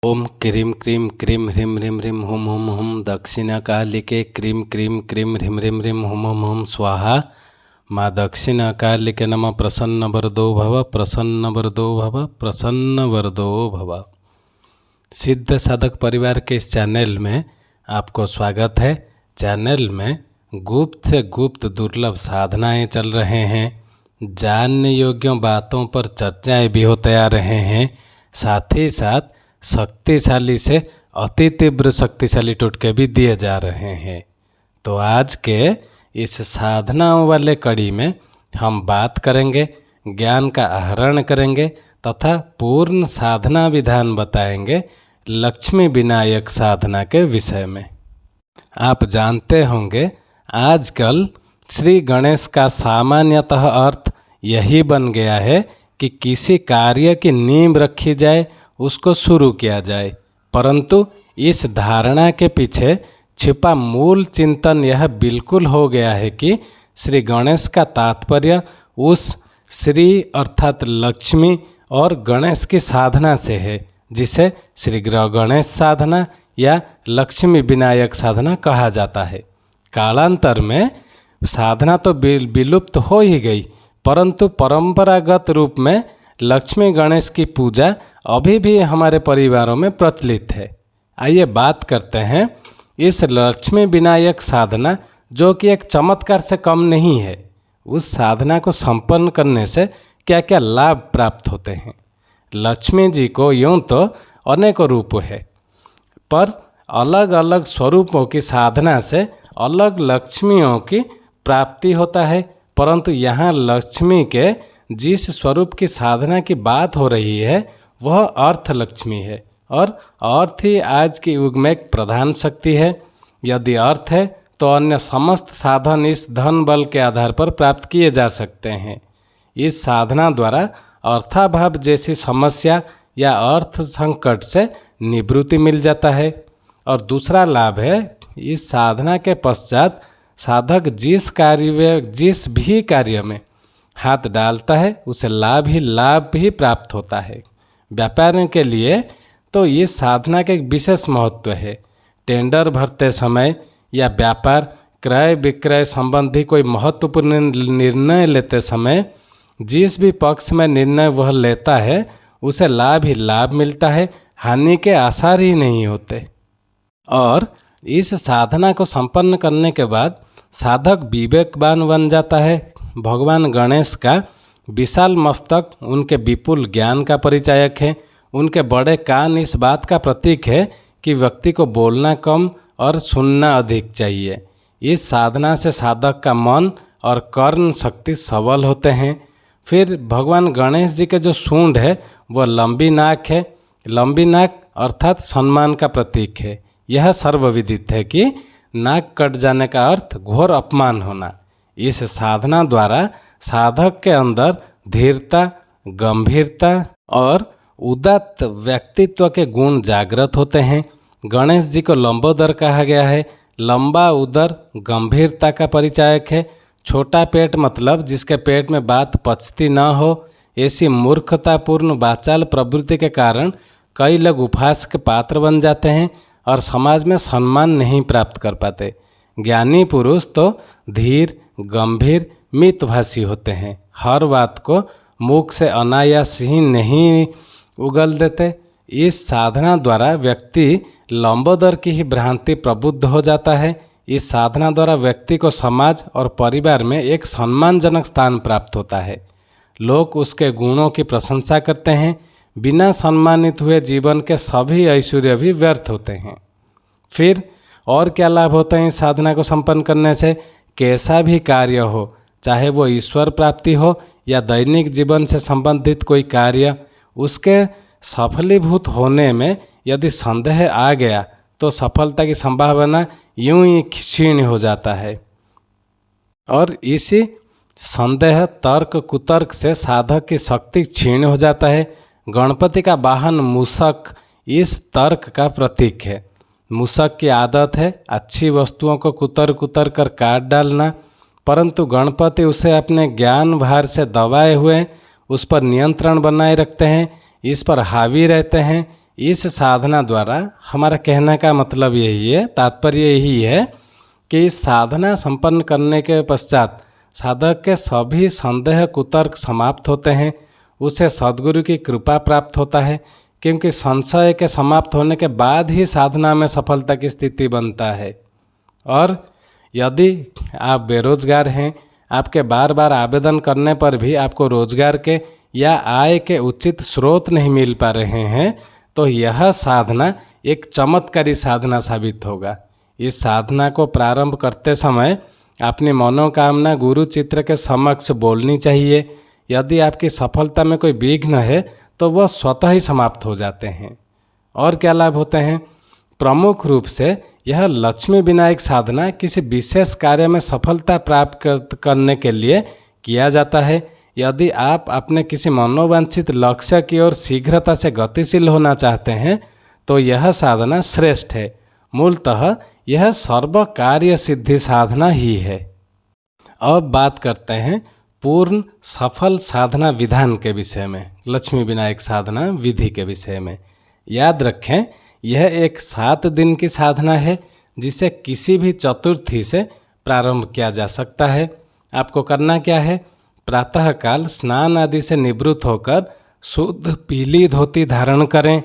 ओम क्रीं क्रीं क्रीं ह्रीं ह्रीं ह्रीं हुम हुम हुम दक्षिणाकालिके क्रीं क्रीं क्रीं ह्रीं ह्रीं ह्रीं हुम हुम हुम स्वाहा। माँ दक्षिणाकालिके नमः। प्रसन्नवरदो भव, प्रसन्नवरदो भव, प्रसन्नवरदो भव। सिद्ध साधक परिवार के इस चैनल में आपको स्वागत है। चैनल में गुप्त से गुप्त दुर्लभ साधनाएं चल रहे हैं, जानने योग्य बातों पर चर्चाएं भी होते आ रहे हैं, साथ ही साथ शक्तिशाली से अति तीव्र शक्तिशाली टोटके भी दिए जा रहे हैं। तो आज के इस साधनाओं वाले कड़ी में हम बात करेंगे, ज्ञान का आहरण करेंगे तथा पूर्ण साधना विधान बताएंगे लक्ष्मी विनायक साधना के विषय में। आप जानते होंगे आजकल श्री गणेश का सामान्यतः अर्थ यही बन गया है कि किसी कार्य की नींव रखी जाए, उसको शुरू किया जाए, परंतु इस धारणा के पीछे छिपा मूल चिंतन यह बिल्कुल हो गया है कि श्री गणेश का तात्पर्य उस श्री अर्थात लक्ष्मी और गणेश की साधना से है, जिसे श्री गणेश साधना या लक्ष्मी विनायक साधना कहा जाता है। कालांतर में साधना तो विलुप्त हो ही गई, परंतु परंपरागत रूप में लक्ष्मी गणेश की पूजा अभी भी हमारे परिवारों में प्रचलित है। आइए बात करते हैं इस लक्ष्मी विनायक साधना, जो कि एक चमत्कार से कम नहीं है, उस साधना को संपन्न करने से क्या क्या लाभ प्राप्त होते हैं। लक्ष्मी जी को यूँ तो अनेकों रूप है, पर अलग अलग स्वरूपों की साधना से अलग लक्ष्मियों की प्राप्ति होता है, परंतु यहाँ लक्ष्मी के जिस स्वरूप की साधना की बात हो रही है वह अर्थ लक्ष्मी है, और अर्थ ही आज के युग में एक प्रधान शक्ति है। यदि अर्थ है तो अन्य समस्त साधन इस धन बल के आधार पर प्राप्त किए जा सकते हैं। इस साधना द्वारा अर्थाभाव जैसी समस्या या अर्थ संकट से निवृत्ति मिल जाता है। और दूसरा लाभ है, इस साधना के पश्चात साधक जिस भी कार्य में हाथ डालता है उसे लाभ ही प्राप्त होता है। व्यापारियों के लिए तो ये साधना का एक विशेष महत्व है। टेंडर भरते समय या व्यापार क्रय विक्रय संबंधी कोई महत्वपूर्ण निर्णय लेते समय जिस भी पक्ष में निर्णय वह लेता है उसे लाभ ही लाभ मिलता है, हानि के आसार ही नहीं होते। और इस साधना को संपन्न करने के बाद साधक विवेकवान बन जाता है। भगवान गणेश का विशाल मस्तक उनके विपुल ज्ञान का परिचायक है। उनके बड़े कान इस बात का प्रतीक है कि व्यक्ति को बोलना कम और सुनना अधिक चाहिए। इस साधना से साधक का मन और कर्ण शक्ति सबल होते हैं। फिर भगवान गणेश जी के जो सूंड है वह लंबी नाक है। लंबी नाक अर्थात सम्मान का प्रतीक है। यह सर्वविदित है कि नाक कट जाने का अर्थ घोर अपमान होना। इस साधना द्वारा साधक के अंदर धीरता, गंभीरता और उदात्त व्यक्तित्व के गुण जागृत होते हैं। गणेश जी को लंबोदर कहा गया है। लंबा उदर गंभीरता का परिचायक है। छोटा पेट मतलब जिसके पेट में बात पचती न हो। ऐसी मूर्खतापूर्ण वाचाल प्रवृत्ति के कारण कई लोग उपहास के पात्र बन जाते हैं और समाज में सम्मान नहीं प्राप्त कर पाते। ज्ञानी पुरुष तो धीर, गंभीर, मितभाषी होते हैं। हर बात को मुख से अनायास ही नहीं उगल देते। इस साधना द्वारा व्यक्ति लंबोदर की ही भ्रांति प्रबुद्ध हो जाता है। इस साधना द्वारा व्यक्ति को समाज और परिवार में एक सम्मानजनक स्थान प्राप्त होता है। लोग उसके गुणों की प्रशंसा करते हैं। बिना सम्मानित हुए जीवन के सभी ऐश्वर्य भी व्यर्थ होते हैं। फिर और क्या लाभ होते हैं इस साधना को संपन्न करने से? कैसा भी कार्य हो, चाहे वो ईश्वर प्राप्ति हो या दैनिक जीवन से संबंधित कोई कार्य, उसके सफलीभूत होने में यदि संदेह आ गया तो सफलता की संभावना यूं ही क्षीण हो जाता है। और इसी संदेह, तर्क, कुतर्क से साधक की शक्ति क्षीण हो जाता है। गणपति का वाहन मूषक इस तर्क का प्रतीक है। मूषक की आदत है अच्छी वस्तुओं को कुतर कर काट डालना, परंतु गणपति उसे अपने ज्ञान भार से दबाए हुए उस पर नियंत्रण बनाए रखते हैं, इस पर हावी रहते हैं। इस साधना द्वारा हमारा कहने का मतलब यही है, तात्पर्य यही है कि इस साधना संपन्न करने के पश्चात साधक के सभी संदेह कुतर्क समाप्त होते हैं, उसे सद्गुरु की कृपा प्राप्त होता है, क्योंकि संशय के समाप्त होने के बाद ही साधना में सफलता की स्थिति बनता है। और यदि आप बेरोजगार हैं, आपके बार बार आवेदन करने पर भी आपको रोजगार के या आय के उचित स्रोत नहीं मिल पा रहे हैं, तो यह साधना एक चमत्कारी साधना साबित होगा। इस साधना को प्रारंभ करते समय अपनी मनोकामना गुरु चित्र के समक्ष बोलनी चाहिए। यदि आपकी सफलता में कोई विघ्न है तो वह स्वतः ही समाप्त हो जाते हैं। और क्या लाभ होते हैं? प्रमुख रूप से यह लक्ष्मी विनायक साधना किसी विशेष कार्य में सफलता प्राप्त करने के लिए किया जाता है। यदि आप अपने किसी मनोवांछित लक्ष्य की ओर शीघ्रता से गतिशील होना चाहते हैं तो यह साधना श्रेष्ठ है। मूलतः यह सर्व कार्य सिद्धि साधना ही है। अब बात करते हैं पूर्ण सफल साधना विधान के विषय में, लक्ष्मी विनायक साधना विधि के विषय में। याद रखें, यह एक 7 दिन की साधना है जिसे किसी भी चतुर्थी से प्रारंभ किया जा सकता है। आपको करना क्या है? प्रातःकाल स्नान आदि से निवृत्त होकर शुद्ध पीली धोती धारण करें।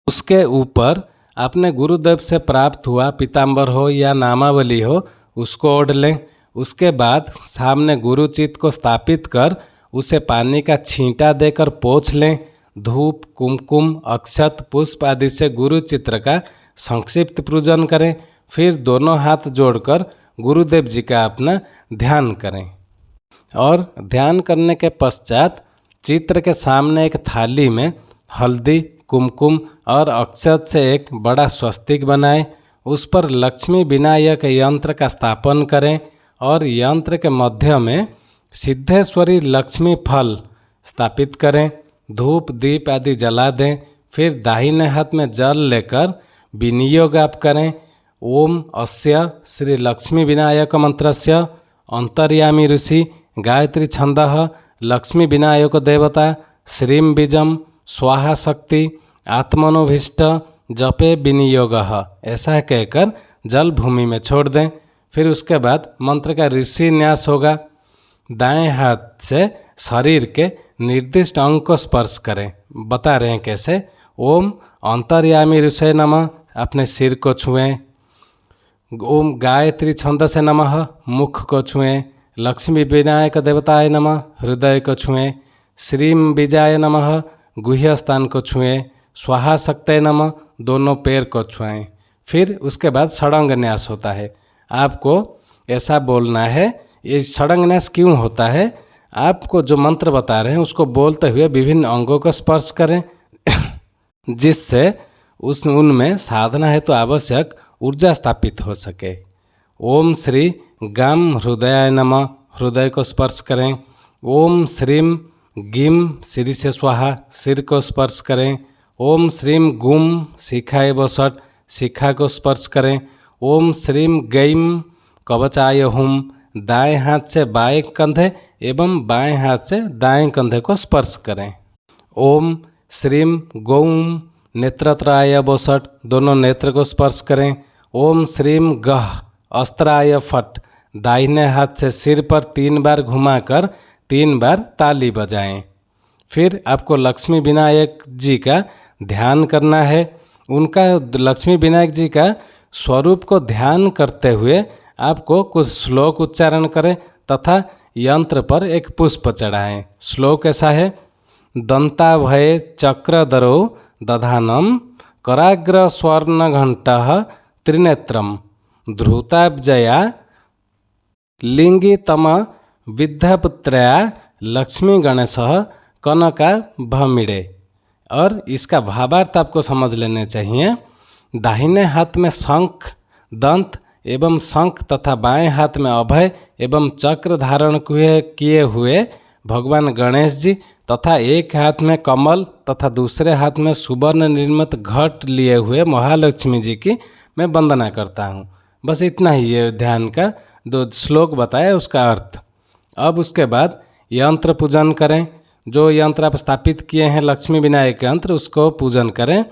उसके ऊपर अपने गुरुदेव से प्राप्त हुआ पीताम्बर हो या नामावली हो, उसको ओढ़ लें। उसके बाद सामने गुरुचित को स्थापित कर उसे पानी का छींटा देकर पोंछ लें। धूप, कुमकुम, अक्षत, पुष्प आदि से गुरु चित्र का संक्षिप्त पूजन करें। फिर दोनों हाथ जोड़कर गुरुदेव जी का अपना ध्यान करें और ध्यान करने के पश्चात चित्र के सामने एक थाली में हल्दी, कुमकुम और अक्षत से एक बड़ा स्वस्तिक बनाएं। उस पर लक्ष्मी विनायक यंत्र का स्थापन करें और यंत्र के मध्य में सिद्धेश्वरी लक्ष्मी फल स्थापित करें। धूप दीप आदि जला दें। फिर दाहिने हाथ में जल लेकर विनियोग आप करें। ओम अस्य श्री लक्ष्मी विनायक मंत्रस्य अंतर्यामी ऋषि गायत्री छंदः लक्ष्मी विनायक देवता श्रीम बीजम स्वाहा शक्ति आत्मनोभीष्ट जपे विनियोगः, ऐसा कहकर जल भूमि में छोड़ दें। फिर उसके बाद मंत्र का ऋषि न्यास होगा। दाएं हाथ से शरीर के निर्दिष्ट अंग को स्पर्श करें। बता रहे हैं कैसे। ओम अंतर्यामी ऋषि नमः, अपने सिर को छुएं। ओम गायत्री छंद से नमः, मुख को छुएं। लक्ष्मी विनायक देवताय नमः, हृदय को छुएं। श्रीम बीजाय नमः, गुह्य स्थान को छुएं। स्वाहा शक्तये नमः, दोनों पैर को छुएं। फिर उसके बाद षडंग न्यास होता है। आपको ऐसा बोलना है। ये षडंग न्यास क्यों होता है? आपको जो मंत्र बता रहे हैं उसको बोलते हुए विभिन्न अंगों को स्पर्श करें जिससे उनमें साधना हेतु आवश्यक ऊर्जा स्थापित हो सके। ओम श्री गम हृदयाय नमः, हृदय को स्पर्श करें। ओम श्रीम गिम सिर से स्वाहा, सिर को स्पर्श करें। ओम श्रीम गुम शिखाय वसट, शिखा को स्पर्श करें। ओम श्रीम गैम कवचाय हुम, दाएं हाथ से बाएं कंधे एवं बाएं हाथ से दाएं कंधे को स्पर्श करें। ओम श्रीम गौम नेत्रत्राय वसट, दोनों नेत्र को स्पर्श करें। ओम श्रीम गह अस्त्राय फट, दाहिने हाथ से सिर पर 3 बार घुमाकर 3 बार ताली बजाएं। फिर आपको लक्ष्मी विनायक जी का ध्यान करना है। उनका लक्ष्मी विनायक जी का स्वरूप को ध्यान करते हुए आपको कुछ श्लोक उच्चारण करें तथा यंत्र पर एक पुष्प चढ़ाएं। श्लोक ऐसा है। दंताभये चक्रधरो दधानम कराग्र स्वर्ण घंटः त्रिनेत्रम ध्रुताब्जया लिंगितम विद्यापुत्रया लक्ष्मी गणेशः कनका भमिड़े। और इसका भावार्थ आपको समझ लेने चाहिए। दाहिने हाथ में शंख दंत एवं शंख तथा बाएं हाथ में अभय एवं चक्र धारण किए हुए भगवान गणेश जी तथा एक हाथ में कमल तथा दूसरे हाथ में सुवर्ण निर्मित घट लिए हुए महालक्ष्मी जी की मैं वंदना करता हूँ। बस इतना ही ये ध्यान का 2 श्लोक बताया, उसका अर्थ। अब उसके बाद यंत्र पूजन करें। जो यंत्र आप स्थापित किए हैं लक्ष्मी विनायक यंत्र, उसको पूजन करें।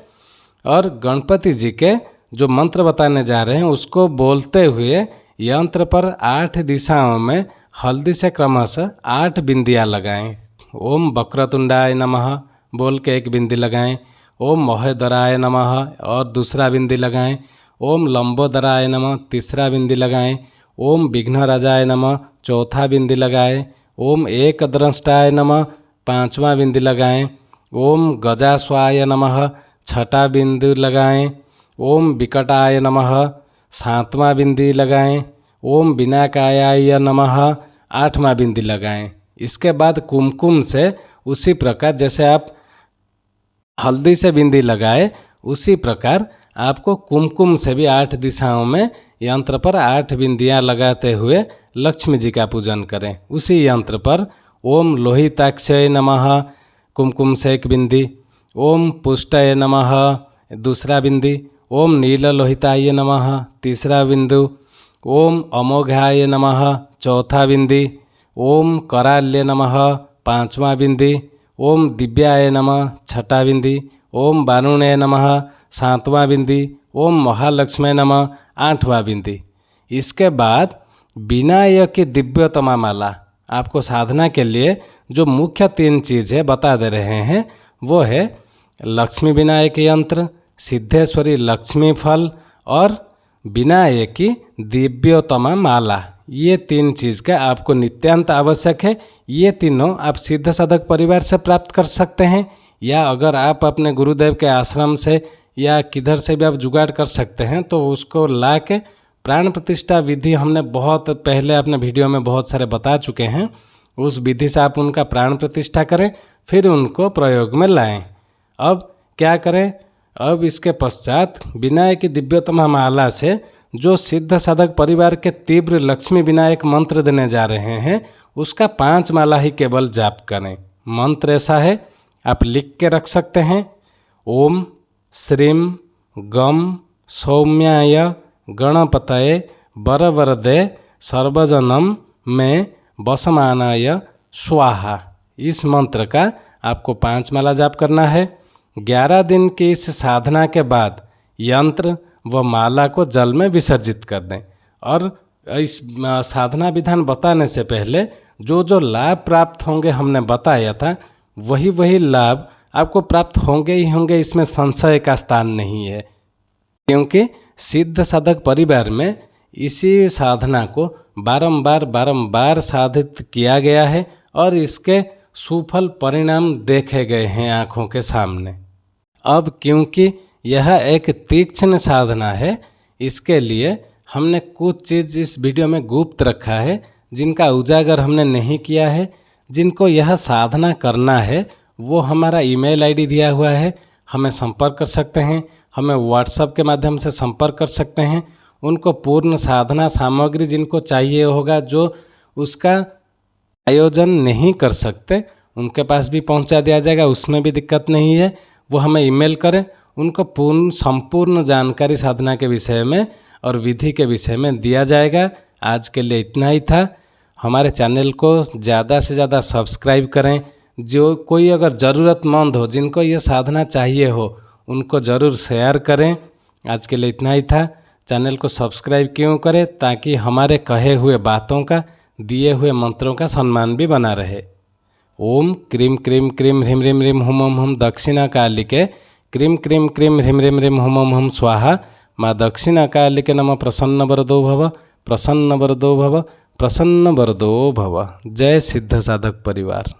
और गणपति जी के जो मंत्र बताने जा रहे हैं उसको बोलते हुए यंत्र पर 8 दिशाओं में हल्दी से क्रमशः 8 बिंदियाँ लगाएं। ओम वक्रतुंडाय नमः बोल के एक बिंदी लगाएं। ओम महोदराय नमः और दूसरा बिंदी लगाएं। ओम लंबोदराय नमः तीसरा बिंदी लगाएं। ओम विघ्नराजाय नमः चौथा बिंदी लगाएं। ओम एकदृष्टाय नमः पांचवा बिंदी लगाएं। ओम गजास्वाय नमः छठा बिंदु लगाएं। ओम विकटाय नमः सातवां बिंदी लगाएं। ओम विनाकायाय नमः आठवां बिंदी लगाएं। इसके बाद कुमकुम से उसी प्रकार जैसे आप हल्दी से बिंदी लगाए उसी प्रकार आपको कुमकुम से भी 8 दिशाओं में यंत्र पर 8 बिंदियाँ लगाते हुए लक्ष्मी जी का पूजन करें। उसी यंत्र पर ओम लोहिताक्षय नमः कुमकुम से एक बिंदी। ओम पुष्टय नमः दूसरा बिंदी। ओम नील लोहिताय नमः तीसरा बिंदु। ओम अमोघाय नमः चौथा बिंदी। ओम कराल्य नमः पांचवा बिंदी। ओम दिव्याय नमः छठा बिंदी। ओम वारुणे नमः सातवां बिंदी। ओम महालक्ष्मी नमः आठवां बिंदी। इसके बाद विनायक दिव्यतमा माला आपको साधना के लिए जो मुख्य 3 चीज़ें बता दे रहे हैं वो है लक्ष्मी विनायक यंत्र, सिद्धेश्वरी लक्ष्मी फल और विनायकी दिव्योत्तमा माला। ये 3 चीज़ का आपको नित्यांत आवश्यक है। ये तीनों आप सिद्ध साधक परिवार से प्राप्त कर सकते हैं या अगर आप अपने गुरुदेव के आश्रम से या किधर से भी आप जुगाड़ कर सकते हैं तो उसको ला के प्राण प्रतिष्ठा विधि हमने बहुत पहले अपने वीडियो में बहुत सारे बता चुके हैं। उस विधि से आप उनका प्राण प्रतिष्ठा करें फिर उनको प्रयोग में लाएं। अब क्या करें? अब इसके पश्चात विनायक दिव्योत्तमा माला से जो सिद्ध साधक परिवार के तीव्र लक्ष्मी विनायक मंत्र देने जा रहे हैं उसका 5 माला ही केवल जाप करें। मंत्र ऐसा है, आप लिख के रख सकते हैं। ओम श्रीम गम सौम्याय गणपतये वरवरदे सर्वजनम में वसमानाय स्वाहा। इस मंत्र का आपको 5 माला जाप करना है। 11 दिन की इस साधना के बाद यंत्र व माला को जल में विसर्जित कर दें। और इस साधना विधान बताने से पहले जो जो लाभ प्राप्त होंगे हमने बताया था वही लाभ आपको प्राप्त होंगे ही होंगे, इसमें संशय का स्थान नहीं है। क्योंकि सिद्ध साधक परिवार में इसी साधना को बारंबार साधित किया गया है और इसके सुफल परिणाम देखे गए हैं आँखों के सामने। अब क्योंकि यह एक तीक्ष्ण साधना है इसके लिए हमने कुछ चीज़ इस वीडियो में गुप्त रखा है जिनका उजागर हमने नहीं किया है। जिनको यह साधना करना है वो हमारा ईमेल आईडी दिया हुआ है, हमें संपर्क कर सकते हैं, हमें व्हाट्सएप के माध्यम से संपर्क कर सकते हैं। उनको पूर्ण साधना सामग्री जिनको चाहिए होगा जो उसका आयोजन नहीं कर सकते उनके पास भी पहुंचा दिया जाएगा, उसमें भी दिक्कत नहीं है। वो हमें ईमेल करें, उनको संपूर्ण जानकारी साधना के विषय में और विधि के विषय में दिया जाएगा। आज के लिए इतना ही था। हमारे चैनल को ज़्यादा से ज़्यादा सब्सक्राइब करें। जो कोई अगर ज़रूरतमंद हो जिनको ये साधना चाहिए हो उनको ज़रूर शेयर करें। आज के लिए इतना ही था। चैनल को सब्सक्राइब क्यों करें? ताकि हमारे कहे हुए बातों का दिए हुए मंत्रों का सम्मान भी बना रहे। ओम क्रीम क्रीम क्रीम ह्रीम ह्रीम ह्रीम हुम हुम हुम दक्षिणा कालिके क्रीम क्रीम क्रीम ह्रीम ह्रीम ह्रीम हुम हुम हुम स्वाहा। माँ दक्षिणा कालिके नमः प्रसन्न वरदो भव, प्रसन्न वरदो भव, प्रसन्न वरदो भव। जय सिद्ध साधक परिवार।